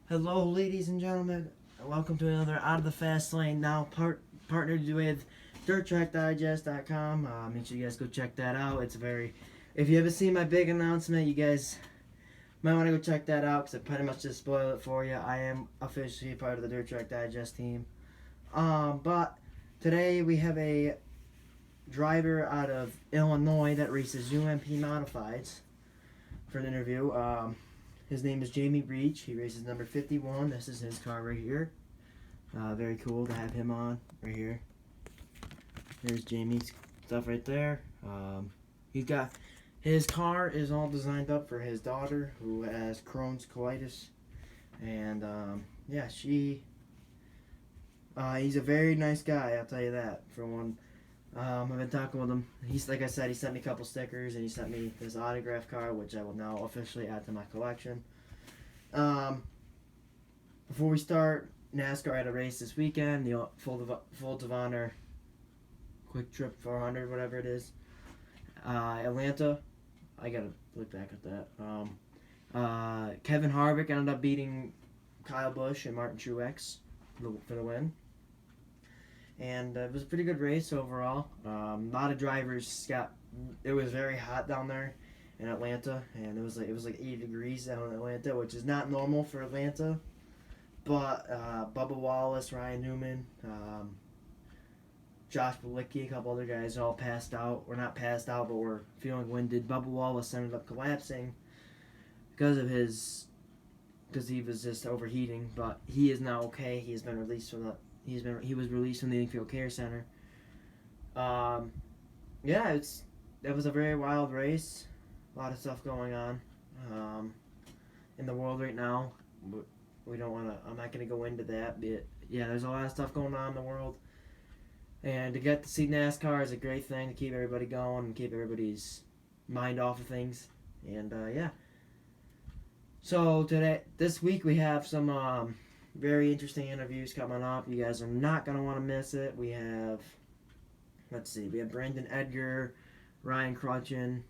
Hello, ladies and gentlemen. Welcome to another Out of the Fast Lane. Now partnered with DirtTrackDigest.com. Make sure you guys go check that out. If you haven't seen my big announcement, you guys might want to go check that out because I pretty much just spoiled it for you. I am officially part of the Dirt Track Digest team. But today we have a driver out of Illinois that races UMP Modifieds for an interview. His name is Jamie Riech. He races number 51. This is his car right here. Very cool to have him on right here. There's Jamie's stuff right there. His car is all designed up for his daughter who has Crohn's colitis, and he's a very nice guy. I'll tell you that. For one, I've been talking with him. Like I said, he sent me a couple stickers and he sent me this autograph card, which I will now officially add to my collection. Before we start, NASCAR had a race this weekend, the Full of Honor Quick Trip 400, whatever it is. Atlanta. I gotta look back at that. Kevin Harvick ended up beating Kyle Busch and Martin Truex for the win. And it was a pretty good race overall. A lot of drivers it was very hot down there in Atlanta, and it was like 80 degrees down in Atlanta, which is not normal for Atlanta. But Bubba Wallace, Ryan Newman, Josh Bilicki, a couple other guys all passed out. Or not passed out, but were feeling winded. Bubba Wallace ended up collapsing because he was just overheating. But he is now okay. He has been released from he was released from the Infield Care Center. That was a very wild race. A lot of stuff going on in the world right now. I'm not going to go into that, but yeah, there's a lot of stuff going on in the world. And to get to see NASCAR is a great thing to keep everybody going and keep everybody's mind off of things. And so this week we have some very interesting interviews coming up. You guys are not going to want to miss it. We have Brandon Edgar, Ryan Crutchin,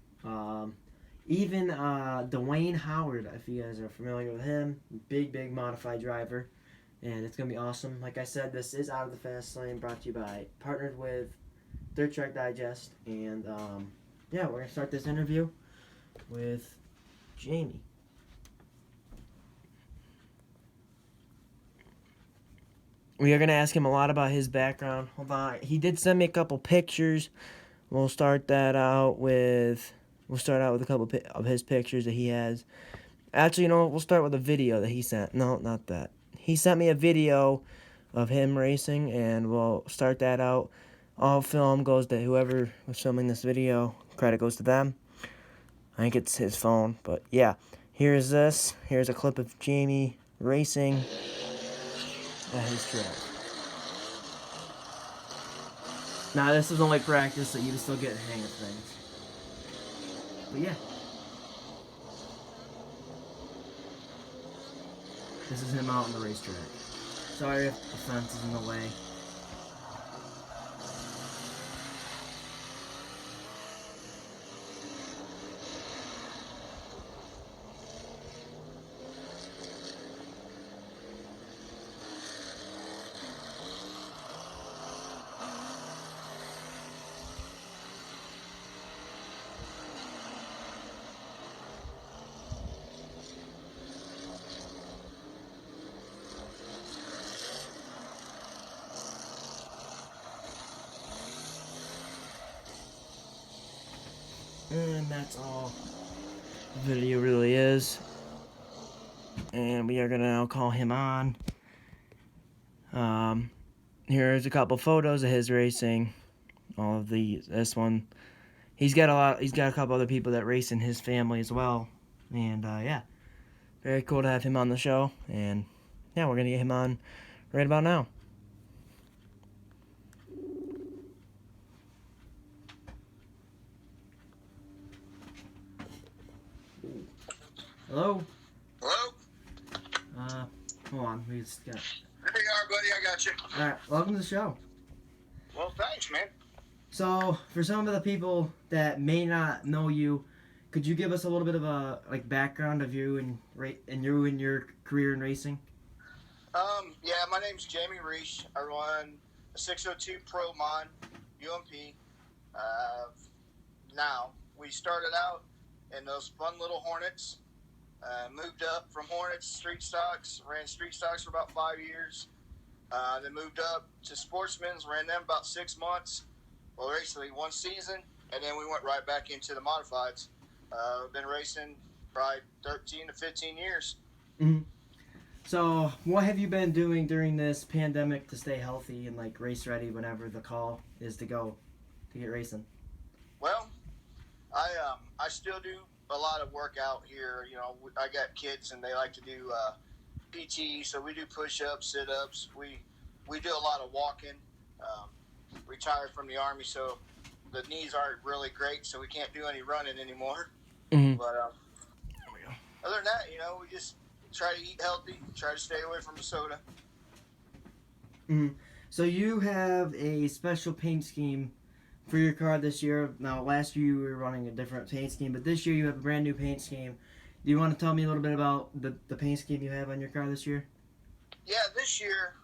even Dwayne Howard, if you guys are familiar with him. Big modified driver. And it's going to be awesome. Like I said, this is Out of the Fast Lane, brought to you partnered with Dirt Track Digest. And we're going to start this interview with Jamie. We are going to ask him a lot about his background. Hold on. He did send me a couple pictures. We'll start with a couple of his pictures that he has. Actually, we'll start with a video that he sent. No, not that. He sent me a video of him racing, and we'll start that out. All film goes to whoever was filming this video. Credit goes to them. I think it's his phone, but yeah. Here's this. Here's a clip of Jamie racing at his track. Now, this is only practice, so you can still get the hang of things. But yeah. This is him out on the racetrack. Sorry if the fence is in the way. And that's all the video really is. And we are going to now call him on. Here's a couple photos of his racing. This one. He's got a couple other people that race in his family as well. And very cool to have him on the show. And yeah, we're going to get him on right about now. Hello? Hello? Hold on. We just got... There you are, buddy. I got you. Alright, welcome to the show. Well, thanks, man. So, for some of the people that may not know you, could you give us a little bit of a background of you and your career in racing? Yeah, my name's Jamie Riech. I run a 602 Pro Mon UMP. Uh, Now, we started out in those fun little Hornets. Moved up from Hornets, street stocks, ran street stocks for about 5 years. Then moved up to Sportsman's, ran them about 6 months. Well, basically one season, and then we went right back into the modifieds. Been racing probably 13 to 15 years. Mm-hmm. So, what have you been doing during this pandemic to stay healthy and race ready whenever the call is to go to get racing? Well, I still do a lot of workout here. You know, I got kids and they like to do PT, so we do push-ups, sit-ups. We do a lot of walking. Retired from the Army, so the knees aren't really great, so we can't do any running anymore. Mm-hmm. But There we go. other than that, we just try to eat healthy, try to stay away from the soda. Mm-hmm. So you have a special paint scheme for your car this year. Now, last year you were running a different paint scheme, but this year you have a brand new paint scheme. Do you want to tell me a little bit about the paint scheme you have on your car this year? Yeah, this year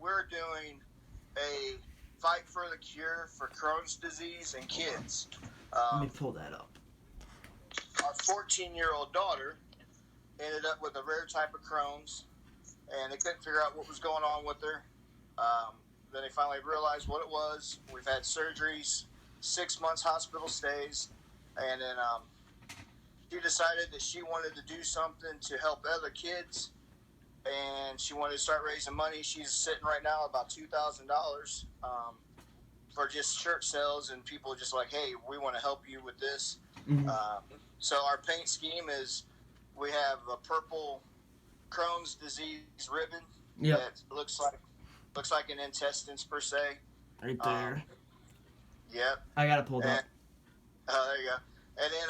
we're doing a fight for the cure for Crohn's disease in kids. Let me pull that up. Our 14-year-old daughter ended up with a rare type of Crohn's, and they couldn't figure out what was going on with her. Then they finally realized what it was. We've had surgeries, 6 months hospital stays, and then she decided that she wanted to do something to help other kids, and she wanted to start raising money. She's sitting right now about $2,000 for just shirt sales, and people just like, hey, we want to help you with this. Mm-hmm. So our paint scheme is we have a purple Crohn's disease ribbon that looks like an intestines per se. Right there. Yep. I got it pulled up. There you go. And then,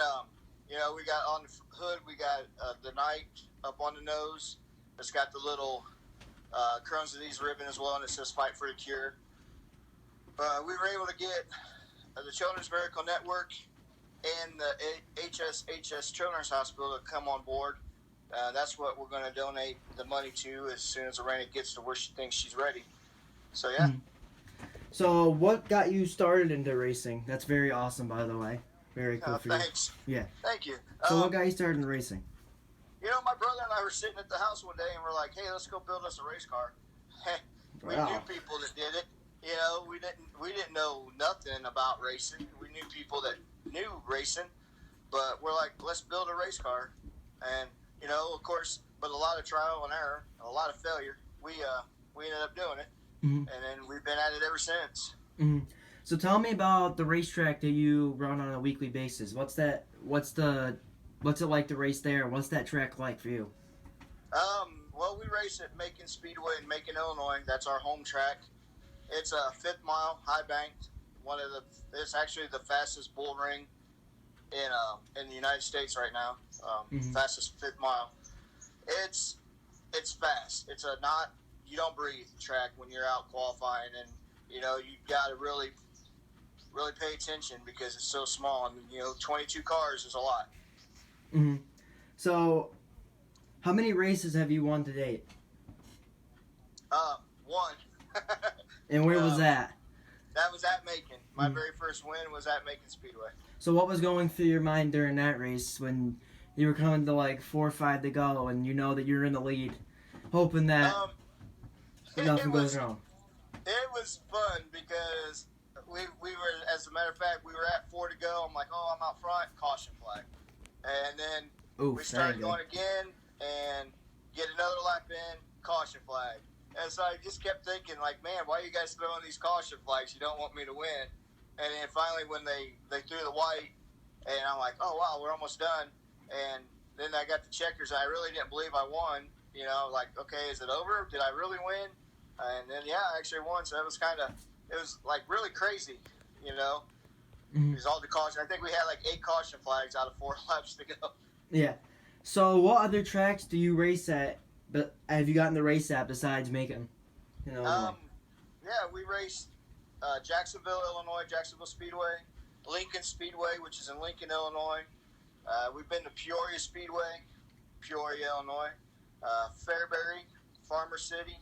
we got on the hood, we got the knight up on the nose. It's got the little Crohn's disease ribbon as well, and it says Fight for the Cure. We were able to get the Children's Miracle Network and the HSHS Children's Hospital to come on board. That's what we're going to donate the money to as soon as Arena gets to where she thinks she's ready. So, yeah. Mm-hmm. So, what got you started into racing? That's very awesome, by the way. Very cool for thanks. you. Yeah. Thank you. So, what got you started in racing? My brother and I were sitting at the house one day, and we're like, hey, let's go build us a race car. We Wow. knew people that did it. We didn't know nothing about racing. We knew people that knew racing, but we're like, let's build a race car. And, of course, with a lot of trial and error, a lot of failure, we ended up doing it. Mm-hmm. And then we've been at it ever since. Mm-hmm. So tell me about the racetrack that you run on a weekly basis. What's it like to race there? What's that track like for you? Well, we race at Macon Speedway in Macon, Illinois. That's our home track. It's a 5th mile, high banked. It's actually the fastest bull ring in the United States right now. Fastest 5th mile. It's fast. It's you don't breathe track when you're out qualifying, and you got to really pay attention because it's so small. And 22 cars is a lot. Mm-hmm. So, how many races have you won to date? One. And where was that? That was at Macon. My very first win was at Macon Speedway. So what was going through your mind during that race when you were coming to 4 or 5 to go and you know that you're in the lead, hoping that nothing goes wrong? It was fun because we were, as a matter of fact, we were at 4 to go. I'm like, oh, I'm out front, caution flag. And then we started going again and get another lap in, caution flag. And so I just kept thinking, man, why are you guys throwing these caution flags? You don't want me to win. And then finally when they threw the white, and I'm like, oh, wow, we're almost done. And then I got the checkers, and I really didn't believe I won. Okay, is it over? Did I really win? And then, yeah, I actually won. So it was really crazy, Mm-hmm. It was all the caution. I think we had 8 caution flags out of 4 laps to go. Yeah. So what other tracks do you race at? But have you gotten the race at besides Macon? Yeah, we raced Jacksonville, Illinois, Jacksonville Speedway. Lincoln Speedway, which is in Lincoln, Illinois. We've been to Peoria Speedway, Peoria, Illinois. Fairbury, Farmer City.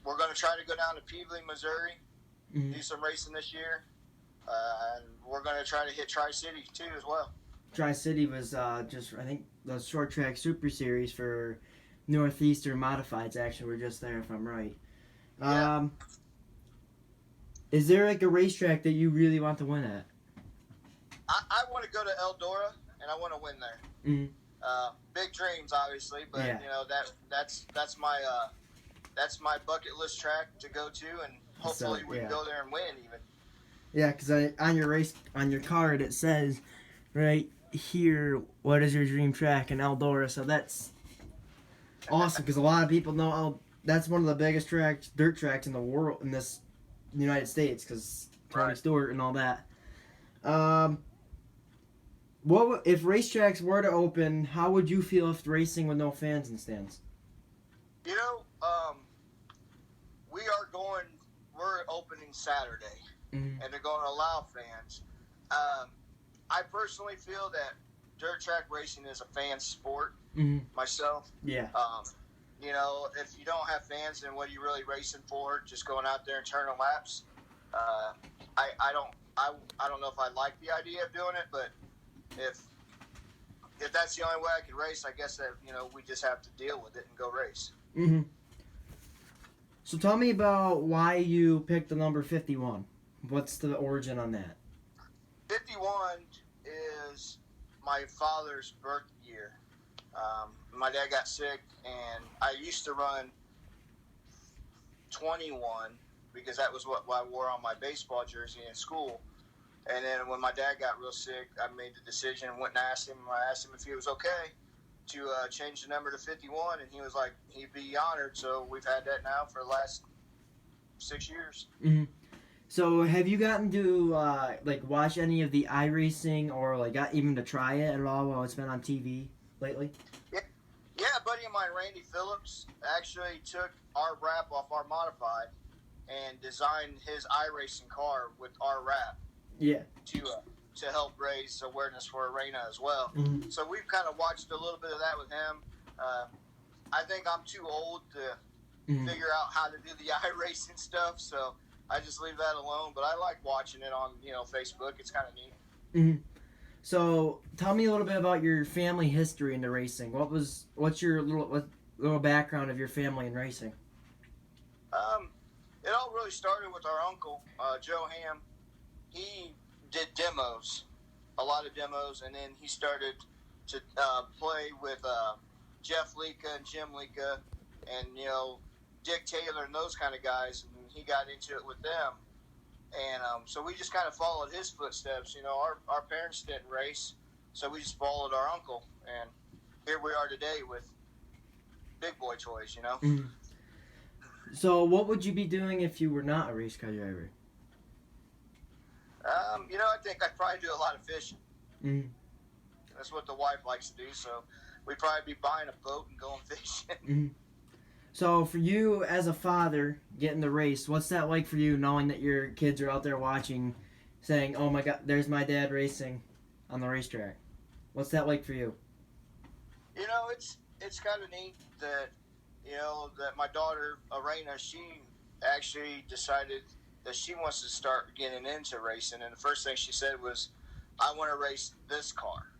We're going to try to go down to Peebly, Missouri, do some racing this year. And we're going to try to hit Tri-City, too, as well. Tri-City was just, I think, the short track super series for Northeastern Modifieds, actually, were just there, if I'm right. Yeah. Is there, like, a racetrack that you really want to win at? I want to go to Eldora, and I want to win there. Mm-hmm. Big dreams, obviously, but, you know, that's my bucket list track to go to, and hopefully we can go there and win, even. Yeah, because on your card, it says right here, what is your dream track in Eldora? So that's awesome, because a lot of people know that's one of the biggest dirt tracks in the world, in this United States, because Tony Stewart and all that. What if racetracks were to open? How would you feel if racing with no fans in the stands? You know, we're opening Saturday, and they're going to allow fans. I personally feel that dirt track racing is a fan sport myself. Yeah. You know, if you don't have fans, then what are you really racing for? Just going out there and turning laps? I don't know if I like the idea of doing it, but if that's the only way I could race, I guess that, you know, we just have to deal with it and go race. Mm-hmm. So tell me about why you picked the number 51. What's the origin on that? 51 is my father's birth year. My dad got sick, and I used to run 21 because that was what I wore on my baseball jersey in school. And then when my dad got real sick, I made the decision and went and asked him. I asked him if he was okay to change the number to 51, and he was like, he'd be honored. So we've had that now for the last 6 years. Mm-hmm. So have you gotten to watch any of the iRacing, or like got even to try it at all while it's been on TV lately? Yeah, a buddy of mine, Randy Phillips, actually took our wrap off our modified and designed his iRacing car with our wrap. Yeah. To help raise awareness for Arena as well. Mm-hmm. So we've kind of watched a little bit of that with him. I think I'm too old to figure out how to do the iRacing stuff, so I just leave that alone. But I like watching it on Facebook. It's kind of neat. Mm-hmm. So tell me a little bit about your family history into racing. What's your little background of your family in racing? It all really started with our uncle, Joe Ham. He did demos, a lot of demos, and then he started to play with Jeff Lika and Jim Lika and, Dick Taylor and those kind of guys, and he got into it with them. And so we just kind of followed his footsteps. Our parents didn't race, so we just followed our uncle, and here we are today with big boy toys, Mm-hmm. So what would you be doing if you were not a race car driver? I think I'd probably do a lot of fishing. Mm-hmm. That's what the wife likes to do, so we'd probably be buying a boat and going fishing. Mm-hmm. So for you as a father getting the race, what's that like for you, knowing that your kids are out there watching, saying, oh my God, there's my dad racing on the racetrack? What's that like for you? It's kind of neat that, that my daughter, Arena, she actually decided that she wants to start getting into racing, and the first thing she said was, I want to race this car.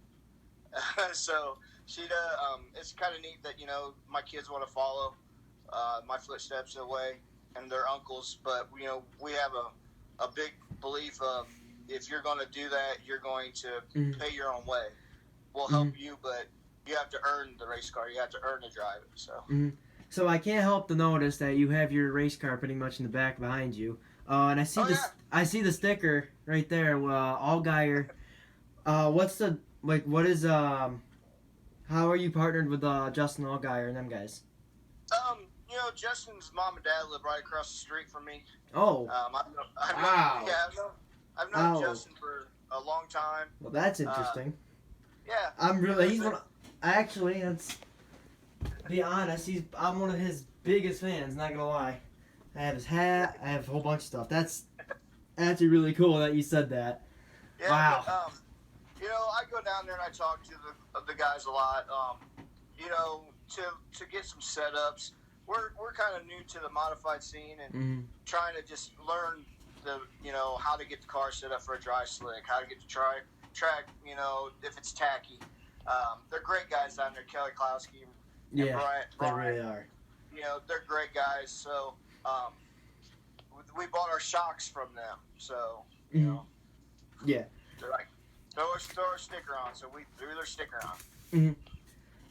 So it's kind of neat that, my kids want to follow my footsteps in a way, and their uncles, but, we have a big belief of, if you're going to do that, you're going to pay your own way. We'll help you, but you have to earn the race car. You have to earn to drive it. So. Mm-hmm. So I can't help to notice that you have your race car pretty much in the back behind you. And I see I see the sticker right there, Allgaier. How are you partnered with Justin Allgaier and them guys? Justin's mom and dad live right across the street from me. Oh. I've known Justin for a long time. Well, that's interesting. Yeah. Be honest, I'm one of his biggest fans, not gonna lie. I have his hat, I have a whole bunch of stuff. That's actually really cool that you said that. Yeah, Wow. but I go down there and I talk to the guys a lot. To get some setups. We're kind of new to the modified scene and trying to just learn how to get the car set up for a dry slick, how to get the track, if it's tacky. They're great guys down there, Kelly Klowski and Brian. They really are. They're great guys. So we bought our shocks from them. So yeah, they're like throw a sticker on. So we threw their sticker on. Mm-hmm.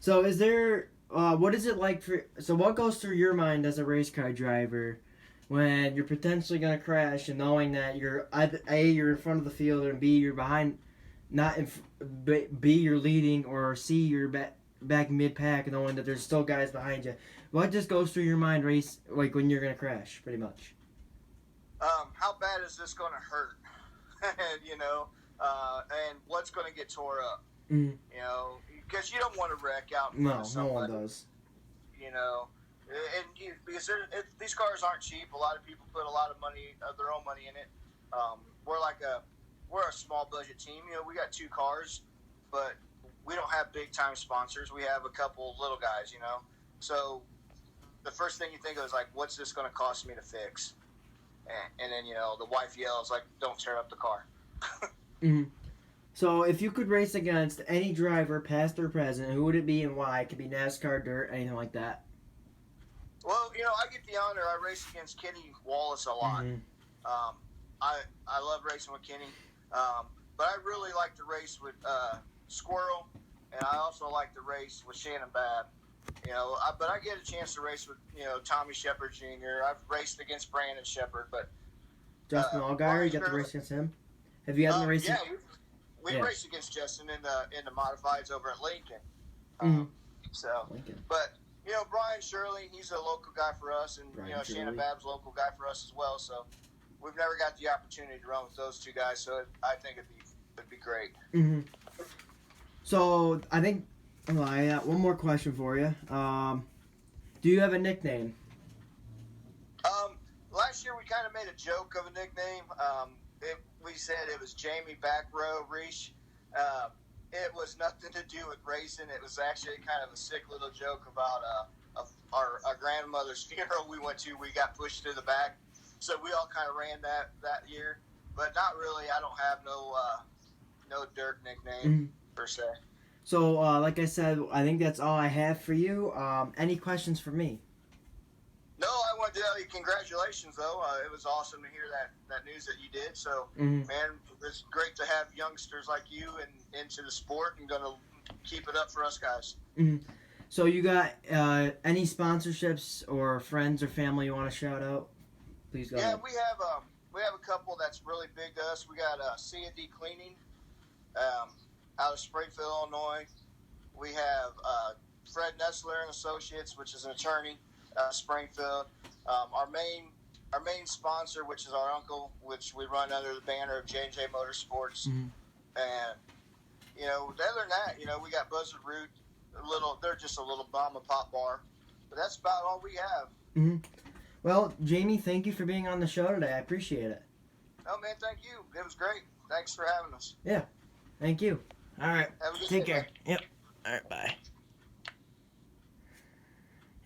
So is there? What is it like for? So what goes through your mind as a race car driver when you're potentially gonna crash and knowing that you're you're in front of the field and B you're behind, not in, B you're leading or C you're back mid pack knowing that there's still guys behind you. What just goes through your mind race like when you're gonna crash, pretty much? How bad is this gonna hurt? And what's gonna get tore up? Because you don't want to wreck out in front of somebody. No one does. Because these cars aren't cheap. A lot of people put a lot of money, their own money in it. We're a small budget team. We got 2 cars, but we don't have big time sponsors. We have a couple little guys. So the first thing you think of is like, what's this going to cost me to fix? And then the wife yells like, don't tear up the car. So, if you could race against any driver, past or present, who would it be and why? It could be NASCAR, dirt, anything like that. Well, I get the honor. I race against Kenny Wallace a lot. I love racing with Kenny, but I really like to race with Squirrel, and I also like to race with Shannon Babb. But I get a chance to race with Tommy Shepard Jr. I've raced against Brandon Shepard, but Justin Allgaier, you got to race against him. Have you gotten to race? Yeah. We raced against Justin in the modifieds over at Lincoln. But Brian Shirley, he's a local guy for us, and Shannon Babb's a local guy for us as well. So we've never got the opportunity to run with those 2 guys. So I think it'd be great. So I think I got one more question for you. Do you have a nickname? Last year we kind of made a joke of a nickname. We said it was Jamie Back Row Riech. It was nothing to do with racing. It was actually kind of a sick little joke about our grandmother's funeral we went to. We got pushed to the back, so we all kind of ran that year. But not really. I don't have no dirt nickname per se. So, like I said, I think that's all I have for you. Any questions for me? No, I want to tell you congratulations, though. It was awesome to hear that news that you did. So, man, it's great to have youngsters like you into the sport and going to keep it up for us guys. So, you got any sponsorships or friends or family you want to shout out? Please go ahead. We have a couple that's really big to us. We got C&D Cleaning out of Springfield, Illinois. We have Fred Nessler and Associates, which is an attorney. Springfield. Our main sponsor, which is our uncle, which we run under the banner of J&J Motorsports. And other than that, we got Buzzard Root. They're just a little mom and pop bar, but that's about all we have. Well, Jamie, thank you for being on the show today. I appreciate it. Oh man, thank you. It was great. Thanks for having us. Yeah, thank you. All right, take care. Man. Yep. All right, bye.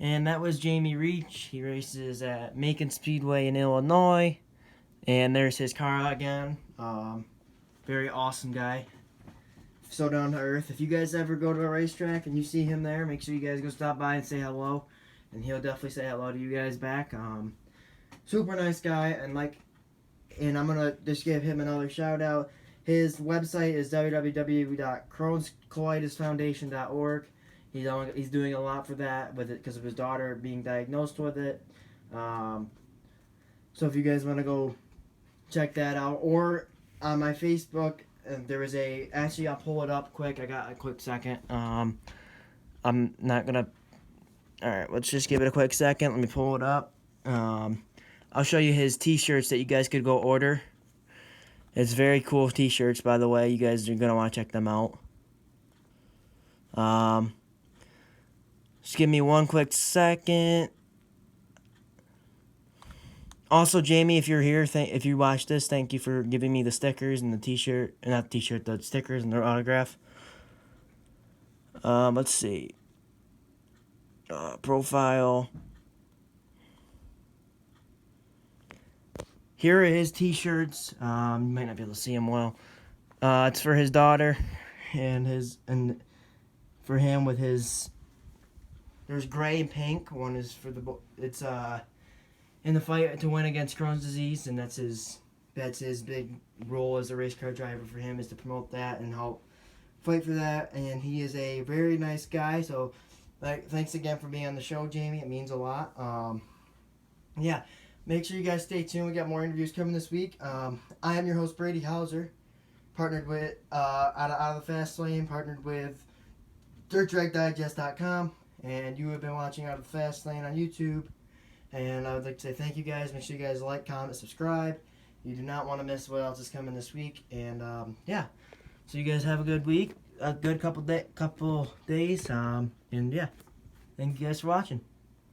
And that was Jamie Riech. He races at Macon Speedway in Illinois. And there's his car again. Very awesome guy. So down to earth. If you guys ever go to a racetrack and you see him there, make sure you guys go stop by and say hello. And he'll definitely say hello to you guys back. Super nice guy. And I'm going to just give him another shout out. His website is www.crohnscolitisfoundation.org. He's doing a lot for that with it because of his daughter being diagnosed with it. So if you guys want to go check that out, or on my Facebook, there is actually I'll pull it up quick. I got a quick second. I'm not gonna. All right, let's just give it a quick second. Let me pull it up. I'll show you his T-shirts that you guys could go order. It's very cool T-shirts, by the way. You guys are gonna want to check them out. Just give me one quick second. Also, Jamie, if you're here, if you watch this, thank you for giving me the stickers and the T-shirt, not the T-shirt, the stickers and their autograph. Let's see. Profile. Here are his T-shirts. You might not be able to see them well. It's for his daughter, and for him with his. There's gray and pink. One is for it's in the fight to win against Crohn's disease, and that's his big role as a race car driver for him, is to promote that and help fight for that. And he is a very nice guy. So, thanks again for being on the show, Jamie. It means a lot. Yeah. Make sure you guys stay tuned. We got more interviews coming this week. I am your host, Brady Hauser, partnered with out of the Fast Lane, partnered with DirtTrackDigest.com, and you have been watching Out of the Fast Lane on YouTube. And I would like to say thank you guys. Make sure you guys like, comment, subscribe. You do not want to miss what else is coming this week. And yeah, so you guys have a good week, a good couple days. And yeah, thank you guys for watching.